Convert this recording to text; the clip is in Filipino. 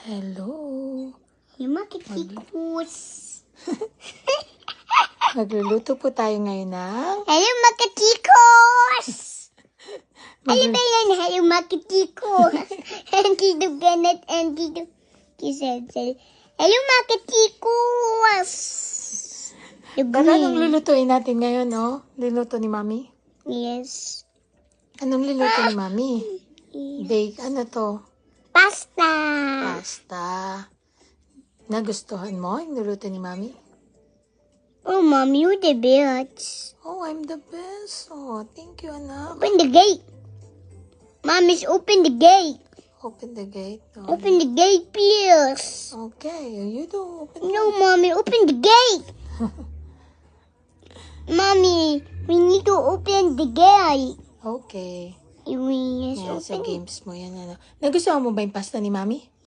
Hello. Yung makikikos. Magluluto po tayo ngayon ng... Hello, makikikos! Ano ba yan? Hello, makikikos. Andito ganat, andito kisensel. Hello, makikikos! Tara, anong lulutuin natin ngayon, no? Luluto ni Mami? Yes. Anong luluto ni Mami? Bake, ano to? Pasta! Pasta. Nagustuhan mo yung luluto ni Mami? Oh, Mom, you're the best. Oh, I'm the best. Oh, thank you, anak. Open the gate. Mommy's open the gate. Open the gate. Oh. Open the gate, please. Okay, you do. Open No, Mommy, open the gate. Mommy, we need to open the gate. Okay. We just Yan, sa open. games mo yan, ano. Nagustuhan mo ba yung pasta ni Mami?